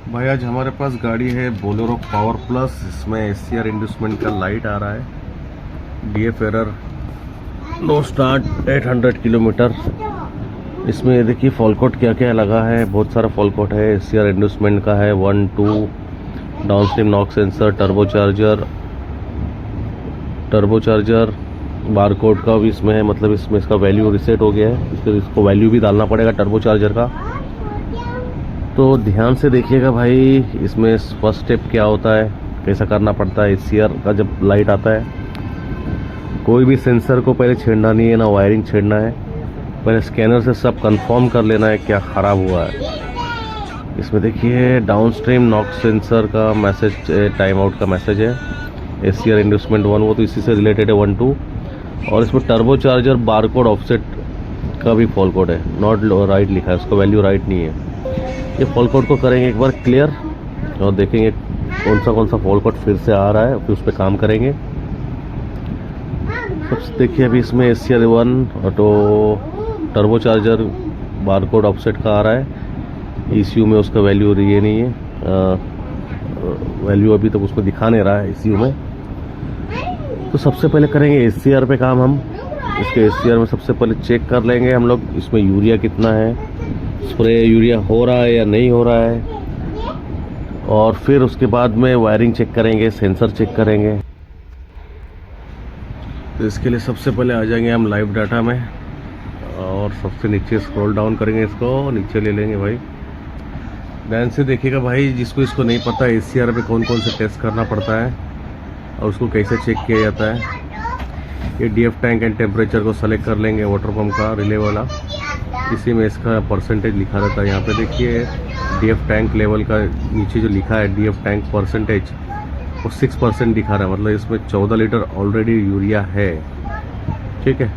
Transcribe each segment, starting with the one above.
भाई आज हमारे पास गाड़ी है बोलेरो पावर प्लस। इसमें एसीआर इंड्यूसमेंट का लाइट आ रहा है। DF error, know start, 800 kilometre. इसमें ये देखिए फॉलकोट क्या क्या लगा है, बहुत सारा फॉलकोट है। एसीआर इंड्यूसमेंट का है 1, 2, downstream knock sensor, turbocharger barcode का भी इसमें है, मतलब इसमें इसका वैल्यू रिसेट हो गया है, इसको वैल्यू भी डालना पड़ेगा टर्बोचार्जर का। तो ध्यान से देखिएगा भाई, इसमें फर्स्ट स्टेप क्या होता है, कैसा करना पड़ता है। एसीआर का जब लाइट आता है, कोई भी सेंसर को पहले छेड़ना नहीं है, ना वायरिंग छेड़ना है। पहले स्कैनर से सब कंफर्म कर लेना है क्या ख़राब हुआ है। इसमें देखिए डाउनस्ट्रीम नॉक सेंसर का मैसेज, टाइम आउट का मैसेज है। एसीआर इंड्यूसमेंट 1 वो तो इसी से रिलेटेड है, 1, 2। और इसमें टर्बोचार्जर बारकोड ऑफसेट का भी फॉल कोड है, नॉट राइट लिखा है, उसका वैल्यू राइट नहीं है। ये फॉल कोड को करेंगे एक बार क्लियर और देखेंगे कौन सा फॉल कोड फिर से आ रहा है, फिर उस पर काम करेंगे। सबसे देखिए अभी इसमें ACR 1 auto turbocharger barcode offset का आ रहा है। ईसीयू में उसका वैल्यू ये नहीं है, वैल्यू अभी तक उसको दिखा नहीं रहा है ईसीयू में। तो सबसे पहले करेंगे एसीआर पे काम हम। इसके एसीआर में सबसे पहले चेक कर लेंगे हम लोग, इसमें यूरिया कितना है, स्प्रे यूरिया हो रहा है या नहीं हो रहा है। और फिर उसके बाद में वायरिंग चेक करेंगे, सेंसर चेक करेंगे। तो इसके लिए सबसे पहले आ जाएंगे हम लाइव डाटा में और सबसे नीचे स्क्रॉल डाउन करेंगे, इसको नीचे ले लेंगे भाई। ध्यान से देखिएगा भाई, जिसको इसको नहीं पता एसीआर पे कौन कौन से टेस्ट करना पड़ता है और उसको कैसे चेक किया जाता है। ये डीएफ टैंक एंड टेम्परेचर को सेलेक्ट कर लेंगे, वाटर पंप का रिले वाला। इसी में इसका परसेंटेज लिखा रहता है। यहाँ पे देखिए डीएफ टैंक लेवल का नीचे जो लिखा है डीएफ टैंक परसेंटेज, वो 6% दिखा रहा है, मतलब इसमें 14 लीटर ऑलरेडी यूरिया है। ठीक है,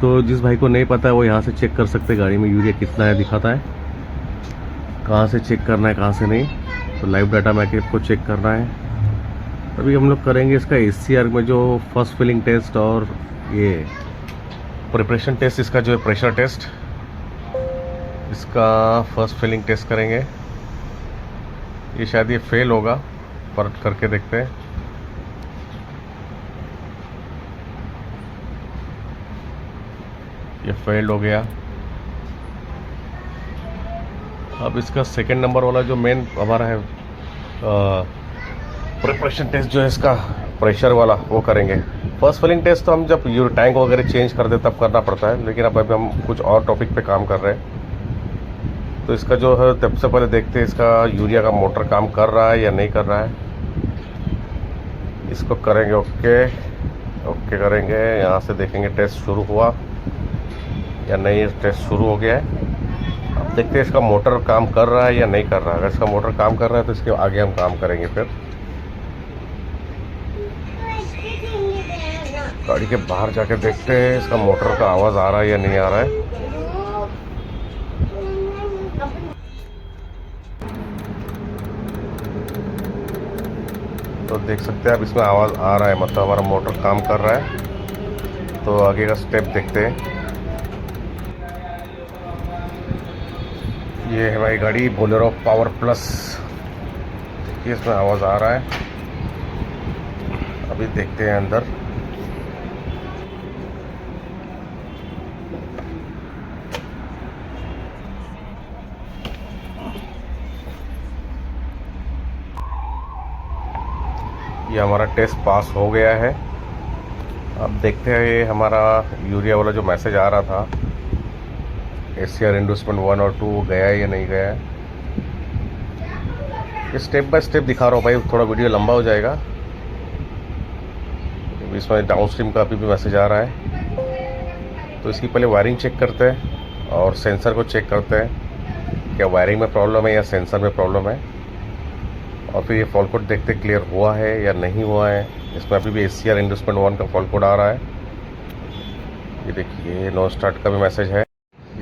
तो जिस भाई को नहीं पता है वो यहाँ से चेक कर सकते हैं गाड़ी में यूरिया कितना है, दिखाता है। कहाँ से चेक करना है, कहाँ से नहीं, तो लाइव डाटा में आके आपको चेक करना है। अभी हम लोग करेंगे इसका एसीआर में जो फर्स्ट फिलिंग टेस्ट और ये प्रिपरेशन टेस्ट, इसका जो है प्रेशर टेस्ट, इसका फर्स्ट फिलिंग टेस्ट करेंगे। ये शायद ये फेल होगा, पर करके देखते हैं। ये फेल्ड हो गया। अब इसका सेकंड नंबर वाला जो मेन हमारा है प्रिपरेशन टेस्ट जो है इसका प्रेशर वाला, वो करेंगे। फर्स्ट फिलिंग टेस्ट तो हम जब टैंक वगैरह चेंज कर दे तब करना पड़ता है, लेकिन अब हम कुछ और टॉपिक पे काम कर रहे हैं। तो इसका जो है सबसे पहले देखते हैं इसका यूरिया का मोटर काम कर रहा है या नहीं कर रहा है। इसको करेंगे ओके, ओके करेंगे। यहाँ से देखेंगे टेस्ट शुरू हुआ या नहीं, टेस्ट शुरू हो गया है। अब देखते हैं इसका मोटर काम कर रहा है या नहीं कर रहा है। अगर इसका मोटर काम कर रहा है तो इसके आगे हम काम करेंगे। फिर गाड़ी के बाहर जाके देखते हैं इसका मोटर का आवाज़ आ रहा है या नहीं आ रहा है। तो देख सकते हैं अब इसमें आवाज़ आ रहा है, मतलब हमारा मोटर काम कर रहा है। तो आगे का स्टेप देखते हैं। ये है हमारी गाड़ी बोलेरो पावर प्लस। देखिए इसमें आवाज़ आ रहा है। अभी देखते हैं अंदर। ये हमारा टेस्ट पास हो गया है। अब देखते हैं ये हमारा यूरिया वाला जो मैसेज आ रहा था, एसीआर इंड्यूसमेंट 1 और 2 गया है या नहीं गया है। ये स्टेप बाय स्टेप दिखा रहा हूँ भाई, थोड़ा वीडियो लंबा हो जाएगा। इसमें डाउनस्ट्रीम का अभी भी मैसेज आ रहा है। तो इसकी पहले वायरिंग चेक करते हैं और सेंसर को चेक करते हैं क्या वायरिंग में प्रॉब्लम है या सेंसर में प्रॉब्लम है। और फिर ये फॉल कोड देखते क्लियर हुआ है या नहीं हुआ है। इसमें अभी भी एसीआर इंड्यूसमेंट 1 का फॉल कोड आ रहा है। ये देखिए नो स्टार्ट का भी मैसेज है।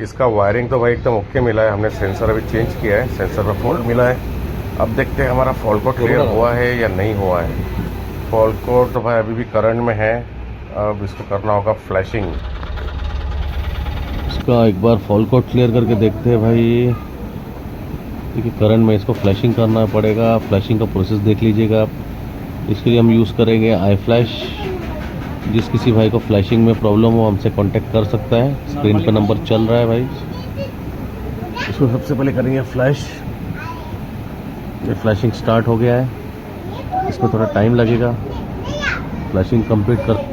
इसका वायरिंग तो भाई एकदम ओके मिला है, हमने सेंसर अभी चेंज किया है, सेंसर में फॉल्ट मिला है। अब देखते हैं हमारा फॉल कोड क्लियर हुआ है या नहीं हुआ है। फॉल कोड तो भाई अभी भी करंट में है। अब इसको करना होगा फ्लैशिंग। इसका एक बार फॉल कोड क्लियर करके देखते हैं भाई। देखिए करंट में इसको फ्लैशिंग करना पड़ेगा, फ्लैशिंग का प्रोसेस देख लीजिएगा आप। इसके लिए हम यूज़ करेंगे आई फ्लैश। जिस किसी भाई को फ्लैशिंग में प्रॉब्लम हो हमसे कांटेक्ट कर सकता है, स्क्रीन पर नंबर चल रहा है भाई। इसको सबसे पहले करेंगे फ्लैश। ये फ्लैशिंग स्टार्ट हो गया है, इसमें थोड़ा टाइम लगेगा फ्लैशिंग कंप्लीट कर।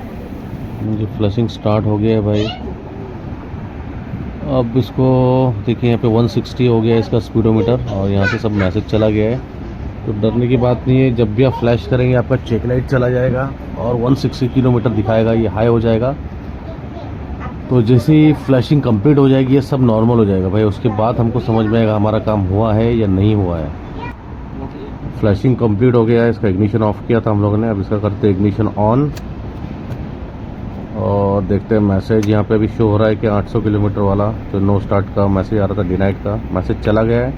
ये फ्लैशिंग स्टार्ट हो गया है भाई। अब इसको देखिए यहाँ पे 160 हो गया है इसका स्पीडोमीटर, और यहाँ से सब मैसेज चला गया है। तो डरने की बात नहीं है, जब भी आप फ्लैश करेंगे आपका चेक लाइट चला जाएगा और 160 किलोमीटर दिखाएगा, ये हाई हो जाएगा। तो जैसे ही फ्लैशिंग कंप्लीट हो जाएगी ये सब नॉर्मल हो जाएगा भाई, उसके बाद हमको समझ में आएगा हमारा काम हुआ है या नहीं हुआ है। फ्लैशिंग कंप्लीट हो गया है, इसका इग्निशन ऑफ किया था हम लोगों ने, अब इसका करते हैं इग्निशन ऑन और देखते हैं मैसेज। यहाँ पे अभी शो हो रहा है कि 800 किलोमीटर वाला जो नो स्टार्ट का मैसेज आ रहा था, डिनाइड का मैसेज चला गया है।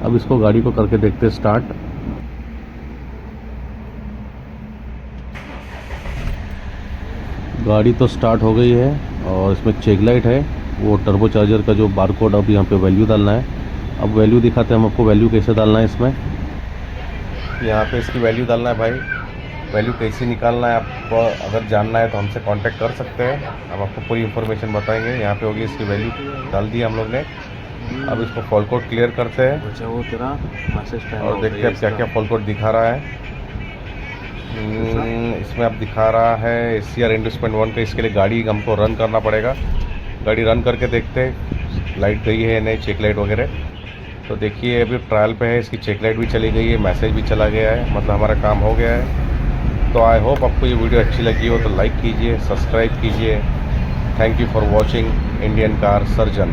अब इसको गाड़ी को करके देखते हैं स्टार्ट। गाड़ी तो स्टार्ट हो गई है और इसमें चेक लाइट है, वो टर्बो चार्जर का जो बार कोड, अब यहाँ पे वैल्यू डालना है। अब वैल्यू दिखाते हैं हम आपको, वैल्यू कैसे डालना है इसमें। यहाँ पे इसकी वैल्यू डालना है भाई। वैल्यू कैसे निकालना है आपको अगर जानना है तो हमसे कांटेक्ट कर सकते हैं, हम आपको पूरी इन्फॉर्मेशन बताएंगे। यहाँ पे होगी इसकी वैल्यू डाल दी हम लोग ने। अब इसको फॉल कोड क्लियर करते हैं और देखते हैं क्या क्या फॉल कोड दिखा रहा है। इसमें अब दिखा रहा है SCR इंडस्ट्रीमेंट 1 का। इसके लिए गाड़ी हमको रन करना पड़ेगा, गाड़ी रन करके देखते हैं लाइट गई है या नहीं, चेक लाइट वगैरह। तो देखिए अभी ट्रायल पे है, इसकी चेक लाइट भी चली गई है, मैसेज भी चला गया है, मतलब हमारा काम हो गया है। तो आई होप आपको ये वीडियो अच्छी लगी हो तो लाइक कीजिए, सब्सक्राइब कीजिए। Thank you for watching Indian car surgeon.